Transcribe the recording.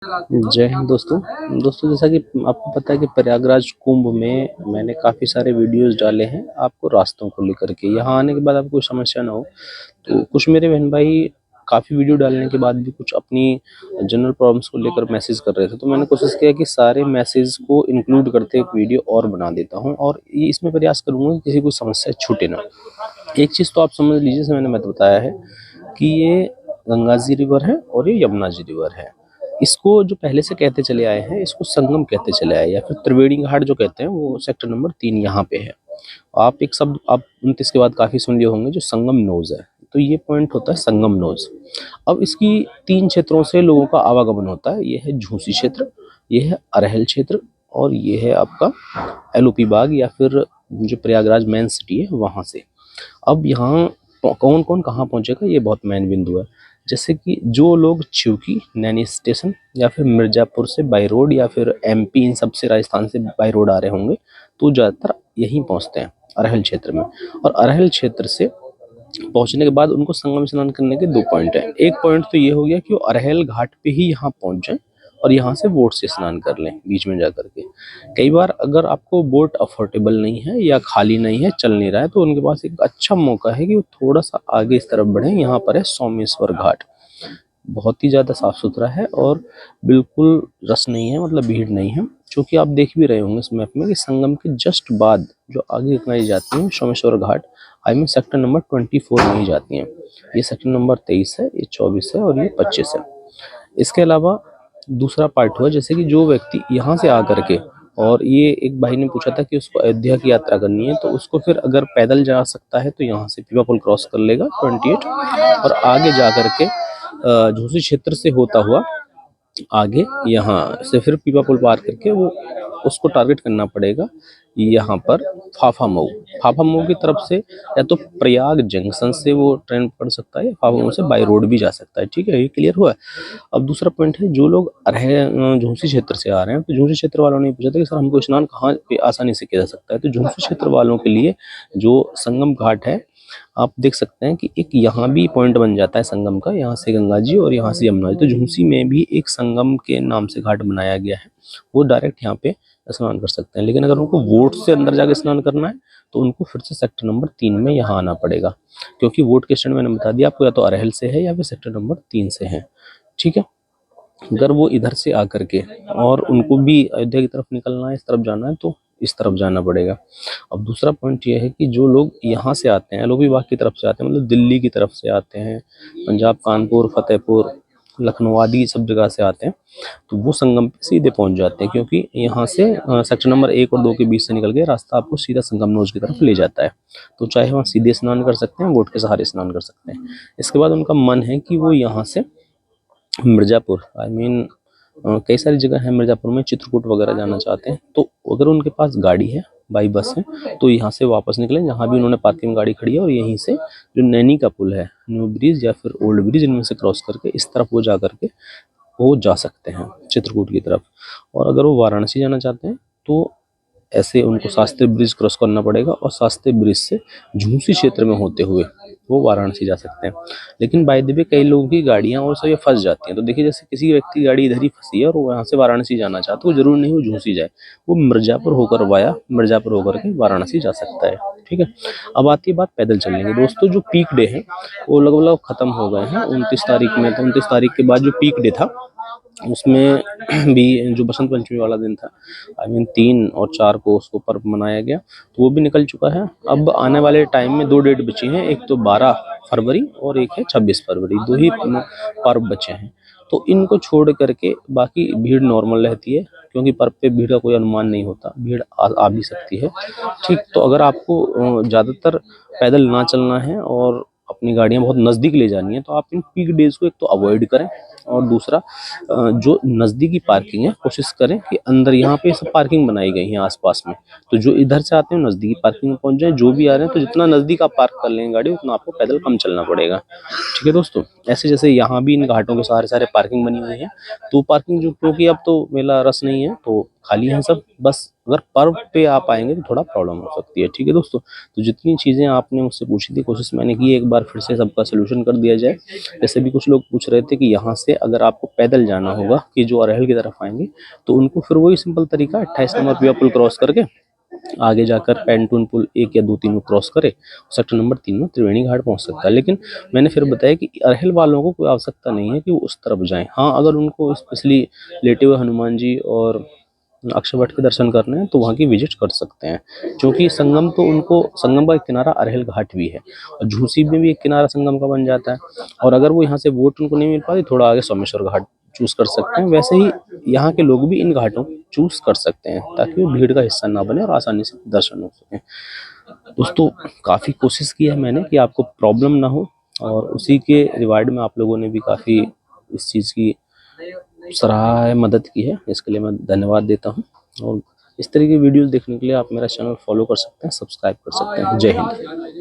जय हिंद दोस्तों जैसा कि आपको पता है कि प्रयागराज कुंभ में मैंने काफ़ी सारे वीडियोस डाले हैं आपको रास्तों को लेकर के। यहाँ आने के बाद आपको कोई समस्या ना हो, तो कुछ मेरे बहन भाई काफ़ी वीडियो डालने के बाद भी कुछ अपनी जनरल प्रॉब्लम्स को लेकर मैसेज कर रहे थे, तो मैंने कोशिश किया कि सारे मैसेज को इंक्लूड करते एक वीडियो और बना देता हूँ और ये इसमें प्रयास करूँगा कि किसी को समस्या छूटे ना। एक चीज़ तो आप समझ लीजिए, जैसे मैंने बताया है कि ये गंगा जी रिवर है और ये यमुना जी रिवर है। इसको जो पहले से कहते चले आए हैं, इसको संगम कहते चले आए, या फिर त्रिवेणी घाट जो कहते हैं, वो सेक्टर नंबर 3 यहाँ पे है। आप एक शब्द आप 29 के बाद काफ़ी सुन लिए होंगे, जो संगम नोज है। तो ये पॉइंट होता है संगम नोज। अब इसकी 3 क्षेत्रों से लोगों का आवागमन होता है। ये है झूसी क्षेत्र, ये है अरहल क्षेत्र और ये है आपका एलओपी बाग, या फिर जो प्रयागराज मेन सिटी है वहाँ से। अब यहाँ कौन कौन कहाँ पहुँचेगा, ये बहुत मेन बिंदु है। जैसे कि जो लोग चिवकी, नैनी स्टेशन या फिर मिर्ज़ापुर से बाई रोड, या फिर एमपी, इन सब से राजस्थान से बाई रोड आ रहे होंगे, तो ज़्यादातर यहीं पहुँचते हैं अरहल क्षेत्र में। और अरहल क्षेत्र से पहुँचने के बाद उनको संगम स्नान करने के 2 पॉइंट हैं। एक पॉइंट तो ये हो गया कि वो अरहल घाट पे ही यहाँ पहुँच जाएँ और यहाँ से बोट से स्नान कर लें बीच में जाकर के। कई बार अगर आपको बोट अफोर्डेबल नहीं है या खाली नहीं है, चल नहीं रहा है, तो उनके पास एक अच्छा मौका है कि वो थोड़ा-सा आगे इस तरफ बढ़ें। यहाँ पर है सोमेश्वर घाट। बहुत ही ज़्यादा साफ सुथरा है और बिल्कुल रस नहीं है, मतलब भीड़ नहीं है। चूँकि आप देख भी रहे होंगे इस मैप में कि संगम के जस्ट बाद जो आगे अपनाई जाती हैं सोमेश्वर घाट, आई मीन सेक्टर नंबर 24 में ही जाती हैं। ये सेक्टर नंबर 23 है, ये 24 है और ये 25 है। इसके अलावा दूसरा पार्ट हुआ, जैसे कि जो व्यक्ति यहाँ से आकर के, और ये एक भाई ने पूछा था कि उसको अयोध्या की यात्रा करनी है, तो उसको फिर अगर पैदल जा सकता है तो यहाँ से पीपा पुल क्रॉस कर लेगा 28 और आगे जा करके झूसी क्षेत्र से होता हुआ आगे यहाँ से फिर पीपा पुल पार करके वो उसको टारगेट करना पड़ेगा यहाँ पर फाफा मऊ की तरफ से, या तो प्रयाग जंक्शन से वो ट्रेन पकड़ सकता है या फाफा मऊ से बाई रोड भी जा सकता है। ठीक है, ये क्लियर हुआ है। अब दूसरा पॉइंट है, जो लोग झूसी क्षेत्र से आ रहे हैं, तो झूसी क्षेत्र वालों ने पूछा था कि सर हमको स्नान कहाँ पे आसानी से किया जा सकता है। तो झूसी क्षेत्र वालों के लिए जो संगम घाट है, आप देख सकते हैं कि एक यहाँ भी पॉइंट बन जाता है संगम का, यहाँ से गंगा जी और यहाँ से यमुना जी। तो झूसी में भी एक संगम के नाम से घाट बनाया गया है, वो डायरेक्ट यहाँ पे स्नान कर सकते हैं। लेकिन अगर उनको वोट से अंदर जाके स्नान करना है तो उनको फिर से सेक्टर नंबर 3 में यहाँ आना पड़ेगा, क्योंकि वोट के स्टैंड मैंने बता दिया आपको, या तो अरहल से है या फिर सेक्टर नंबर 3 से है। ठीक है, अगर वो इधर से आकर के और उनको भी अयोध्या की तरफ निकलना है, इस तरफ जाना है, तो इस तरफ जाना पड़ेगा। अब दूसरा पॉइंट ये है कि जो लोग यहाँ से आते हैं, एलओपी बाग की तरफ से आते हैं, मतलब दिल्ली की तरफ से आते हैं, पंजाब, कानपुर, फतेहपुर, लखनऊ आदि सब जगह से आते हैं, तो वो संगम पे सीधे पहुंच जाते हैं, क्योंकि यहाँ से सेक्टर नंबर 1 और 2 के बीच से निकल के रास्ता आपको सीधा संगम नोज की तरफ ले जाता है। तो चाहे वहाँ सीधे स्नान कर सकते हैं, बोट के सहारे स्नान कर सकते हैं। इसके बाद उनका मन है कि वो यहाँ से मिर्ज़ापुर, आई मीन कई सारी जगह है मिर्ज़ापुर में, चित्रकूट वगैरह जाना चाहते हैं, तो अगर उनके पास गाड़ी है, बाई बस है, तो यहाँ से वापस निकलें, जहाँ भी उन्होंने पार्किंग गाड़ी खड़ी है, और यहीं से जो नैनी का पुल है, न्यू ब्रिज या फिर ओल्ड ब्रिज, इनमें से क्रॉस करके इस तरफ वो जा करके वो जा सकते हैं चित्रकूट की तरफ। और अगर वो वाराणसी जाना चाहते हैं तो ऐसे उनको शास्त्री ब्रिज क्रॉस करना पड़ेगा, और शास्त्री ब्रिज से झूसी क्षेत्र में होते हुए वो वाराणसी जा सकते हैं। लेकिन बाय द वे कई लोगों की गाड़ियां और सब ये फंस जाती हैं, तो देखिए जैसे किसी व्यक्ति की गाड़ी इधर ही फंसी है और वो यहाँ से वाराणसी जाना चाहता है, तो जरूर नहीं वो झूसी जाए, वो मिर्ज़ापुर होकर वाया मिर्ज़ापुर होकर के वाराणसी जा सकता है। ठीक है, अब आती है बात पैदल चलने की। दोस्तों, जो पीक डे है वो लगभग खत्म हो गए हैं 29 तारीख में, तो 29 तारीख के बाद जो पीक डे था उसमें भी जो बसंत पंचमी वाला दिन था, आई मीन 3 और 4 को उसको पर्व मनाया गया, तो वो भी निकल चुका है। अब आने वाले टाइम में 2 डेट बची हैं, एक तो 12 फरवरी और एक है 26 फरवरी, 2 ही पर्व बचे हैं। तो इनको छोड़ करके बाकी भीड़ नॉर्मल रहती है, क्योंकि पर्व पे भीड़ का कोई अनुमान नहीं होता, भीड़ आ भी सकती है। ठीक, तो अगर आपको ज़्यादातर पैदल ना चलना है और अपनी गाड़ियाँ बहुत नज़दीक ले जानी है, तो आप इन पीक डेज को एक तो अवॉइड करें, और दूसरा जो नज़दीकी पार्किंग है कोशिश करें कि अंदर, यहाँ पे सब पार्किंग बनाई गई है आसपास में, तो जो इधर से आते हैं नज़दीकी पार्किंग में पहुंच जाए, जो भी आ रहे हैं तो जितना नज़दीक आप पार्क कर लेंगे गाड़ी, उतना आपको पैदल कम चलना पड़ेगा। ठीक है दोस्तों, ऐसे जैसे यहाँ भी इन घाटों के सारे पार्किंग बनी हुई है, तो पार्किंग जो, क्योंकि अब तो मेला रस नहीं है, तो खाली हैं सब, बस अगर पर्व पे आप आएंगे तो थोड़ा प्रॉब्लम हो सकती है। ठीक है दोस्तों, तो जितनी चीज़ें आपने मुझसे पूछी थी कोशिश मैंने की एक बार फिर से सबका सोल्यूशन कर दिया जाए। जैसे भी कुछ लोग पूछ रहे थे कि यहाँ से अगर आपको पैदल जाना होगा कि जो अरहल की तरफ आएंगे, तो उनको फिर वही सिंपल तरीका 28 नंबर पिया पुल क्रॉस करके आगे जाकर पैंटून पुल 1 या 2 3 को क्रॉस करे, सेक्टर नंबर 3 में त्रिवेणी घाट पहुंच सकता है। लेकिन मैंने फिर बताया कि अरहल वालों को कोई आवश्यकता नहीं है कि वो उस तरफ जाएं। हाँ, अगर उनको स्पेशली लेटे हुए हनुमान जी और अक्षयवट के दर्शन करने हैं तो वहाँ की विजिट कर सकते हैं, क्योंकि संगम तो उनको संगम का एक किनारा अरहल घाट भी है और झूसी में भी एक किनारा संगम का बन जाता है। और अगर वो यहाँ से बोट उनको नहीं मिल पाती, थोड़ा आगे सोमेश्वर घाट चूज कर सकते हैं। वैसे ही यहाँ के लोग भी इन घाटों चूज कर सकते हैं ताकि वो भीड़ का हिस्सा ना बने और आसानी से दर्शन हो सके। दोस्तों, काफ़ी कोशिश की है मैंने कि आपको प्रॉब्लम ना हो, और उसी के रिवार्ड में आप लोगों ने भी काफ़ी इस चीज़ की सराहा है, मदद की है, इसके लिए मैं धन्यवाद देता हूँ। और इस तरह की वीडियोस देखने के लिए आप मेरा चैनल फॉलो कर सकते हैं, सब्सक्राइब कर सकते हैं। जय हिंद।